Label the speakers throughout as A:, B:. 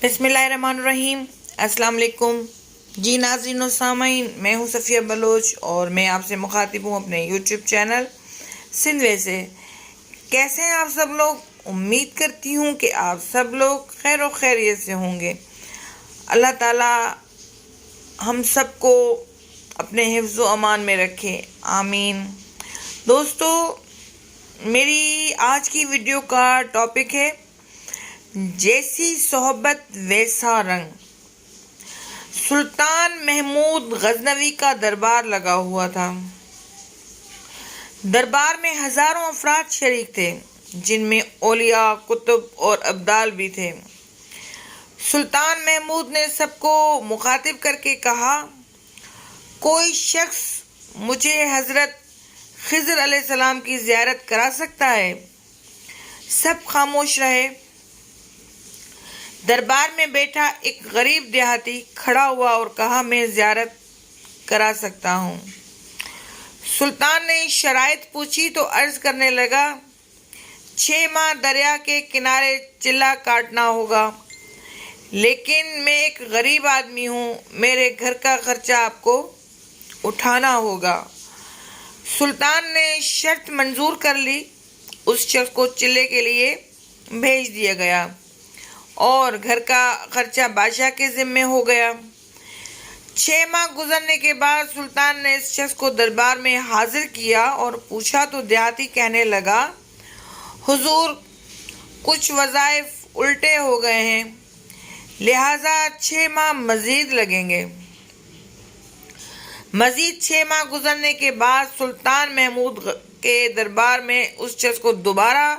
A: بسم اللہ الرحمن الرحیم۔ السلام علیکم جی ناظرین و سامعین، میں ہوں صفیہ بلوچ اور میں آپ سے مخاطب ہوں اپنے یوٹیوب چینل سندھوے سے۔ کیسے ہیں آپ سب لوگ؟ امید کرتی ہوں کہ آپ سب لوگ خیر و خیریت سے ہوں گے۔ اللہ تعالیٰ ہم سب کو اپنے حفظ و امان میں رکھے، آمین۔ دوستو، میری آج کی ویڈیو کا ٹاپک ہے جیسی صحبت ویسا رنگ۔ سلطان محمود غزنوی کا دربار لگا ہوا تھا۔ دربار میں ہزاروں افراد شریک تھے، جن میں اولیاء، کتب اور ابدال بھی تھے۔ سلطان محمود نے سب کو مخاطب کر کے کہا، کوئی شخص مجھے حضرت خضر علیہ السلام کی زیارت کرا سکتا ہے؟ سب خاموش رہے۔ دربار میں بیٹھا ایک غریب دیہاتی کھڑا ہوا اور کہا، میں زیارت کرا سکتا ہوں۔ سلطان نے شرائط پوچھی تو عرض کرنے لگا، 6 ماہ دریا کے کنارے چلہ کاٹنا ہوگا، لیکن میں ایک غریب آدمی ہوں، میرے گھر کا خرچہ آپ کو اٹھانا ہوگا۔ سلطان نے شرط منظور کر لی۔ اس شخص کو چلے کے لیے بھیج دیا گیا اور گھر کا خرچہ بادشاہ کے ذمے ہو گیا۔ 6 ماہ گزرنے کے بعد سلطان نے اس شخص کو دربار میں حاضر کیا اور پوچھا تو دیہاتی کہنے لگا، حضور، کچھ وظائف الٹے ہو گئے ہیں، لہٰذا 6 ماہ مزید لگیں گے۔ مزید 6 ماہ گزرنے کے بعد سلطان محمود کے دربار میں اس شخص کو دوبارہ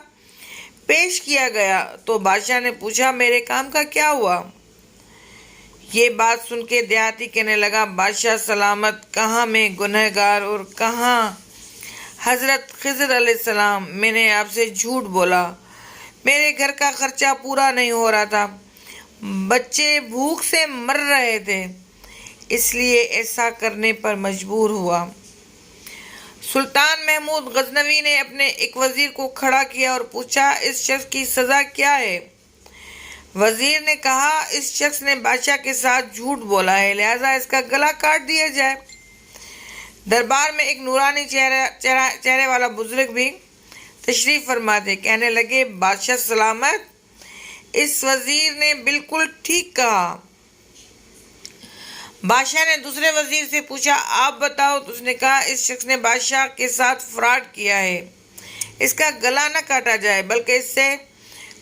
A: پیش کیا گیا تو بادشاہ نے پوچھا، میرے کام کا کیا ہوا؟ یہ بات سن کے دیہاتی کہنے لگا، بادشاہ سلامت، کہاں میں گنہگار اور کہاں حضرت خضر علیہ السلام، میں نے آپ سے جھوٹ بولا، میرے گھر کا خرچہ پورا نہیں ہو رہا تھا، بچے بھوک سے مر رہے تھے، اس لیے ایسا کرنے پر مجبور ہوا۔ سلطان محمود غزنوی نے اپنے ایک وزیر کو کھڑا کیا اور پوچھا، اس شخص کی سزا کیا ہے؟ وزیر نے کہا، اس شخص نے بادشاہ کے ساتھ جھوٹ بولا ہے، لہٰذا اس کا گلا کاٹ دیا جائے۔ دربار میں ایک نورانی چہرے والا بزرگ بھی تشریف فرما تھے، کہنے لگے، بادشاہ سلامت، اس وزیر نے بالکل ٹھیک کہا۔ بادشاہ نے دوسرے وزیر سے پوچھا، آپ بتاؤ؟ تو اس نے کہا، اس شخص نے بادشاہ کے ساتھ فراڈ کیا ہے، اس کا گلا نہ کاٹا جائے بلکہ اس سے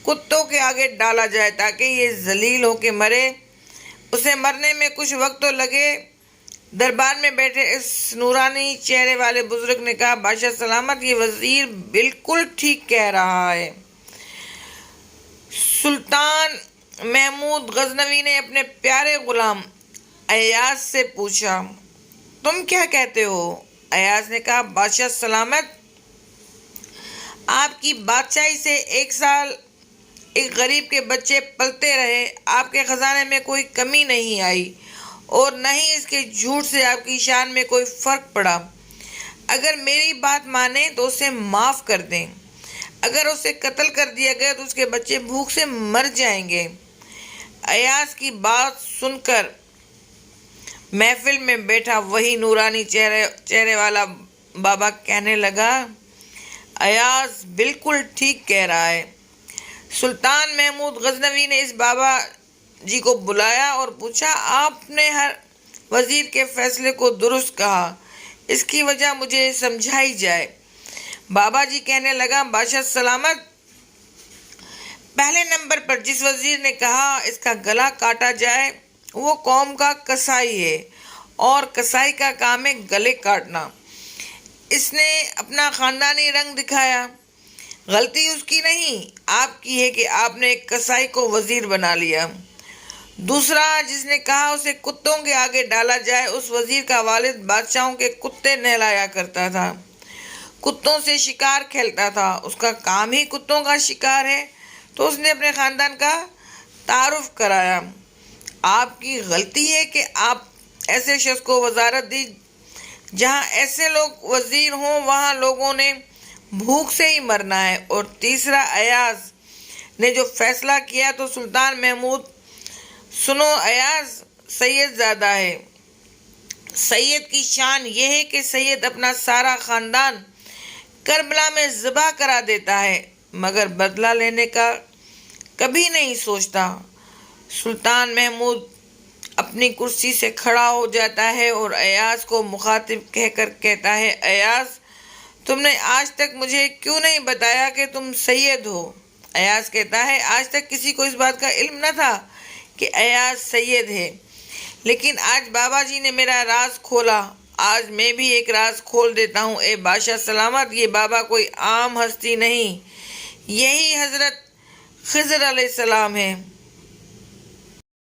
A: کتوں کے آگے ڈالا جائے تاکہ یہ ذلیل ہو کے مرے، اسے مرنے میں کچھ وقت تو لگے۔ دربار میں بیٹھے اس نورانی چہرے والے بزرگ نے کہا، بادشاہ سلامت، یہ وزیر بالکل ٹھیک کہہ رہا ہے۔ سلطان محمود غزنوی نے اپنے پیارے غلام ایاز سے پوچھا، تم کیا کہتے ہو؟ ایاز نے کہا، بادشاہ سلامت، آپ کی بادشاہی سے 1 سال ایک غریب کے بچے پلتے رہے، آپ کے خزانے میں کوئی کمی نہیں آئی اور نہ ہی اس کے جھوٹ سے آپ کی شان میں کوئی فرق پڑا۔ اگر میری بات مانیں تو اسے معاف کر دیں، اگر اسے قتل کر دیا گیا تو اس کے بچے بھوک سے مر جائیں گے۔ ایاز کی بات سن کر محفل میں بیٹھا وہی نورانی چہرے والا بابا کہنے لگا، ایاز بالکل ٹھیک کہہ رہا ہے۔ سلطان محمود غزنوی نے اس بابا جی کو بلایا اور پوچھا، آپ نے ہر وزیر کے فیصلے کو درست کہا، اس کی وجہ مجھے سمجھائی جائے۔ بابا جی کہنے لگا، بادشاہ سلامت، پہلے نمبر پر جس وزیر نے کہا اس کا گلا کاٹا جائے وہ قوم کا قصائی ہے اور قصائی کا کام ہے گلے کاٹنا۔ اس نے اپنا خاندانی رنگ دکھایا، غلطی اس کی نہیں، آپ کی ہے کہ آپ نے ایک قصائی کو وزیر بنا لیا۔ دوسرا جس نے کہا اسے کتوں کے آگے ڈالا جائے، اس وزیر کا والد بادشاہوں کے کتے نہلایا کرتا تھا، کتوں سے شکار کھیلتا تھا، اس کا کام ہی کتوں کا شکار ہے، تو اس نے اپنے خاندان کا تعارف کرایا۔ آپ کی غلطی ہے کہ آپ ایسے شخص کو وزارت دی، جہاں ایسے لوگ وزیر ہوں وہاں لوگوں نے بھوک سے ہی مرنا ہے۔ اور تیسرا ایاز نے جو فیصلہ کیا تو سلطان محمود سنو ایاز سید زادہ ہے۔ سید کی شان یہ ہے کہ سید اپنا سارا خاندان کربلا میں ذبح کرا دیتا ہے مگر بدلہ لینے کا کبھی نہیں سوچتا۔ سلطان محمود اپنی کرسی سے کھڑا ہو جاتا ہے اور ایاز کو مخاطب کہہ کر کہتا ہے، ایاز تم نے آج تک مجھے کیوں نہیں بتایا کہ تم سید ہو؟ ایاز کہتا ہے، آج تک کسی کو اس بات کا علم نہ تھا کہ ایاز سید ہے، لیکن آج بابا جی نے میرا راز کھولا۔ آج میں بھی ایک راز کھول دیتا ہوں۔ اے بادشاہ سلامت، یہ بابا کوئی عام ہستی نہیں، یہی حضرت خضر علیہ السلام ہے۔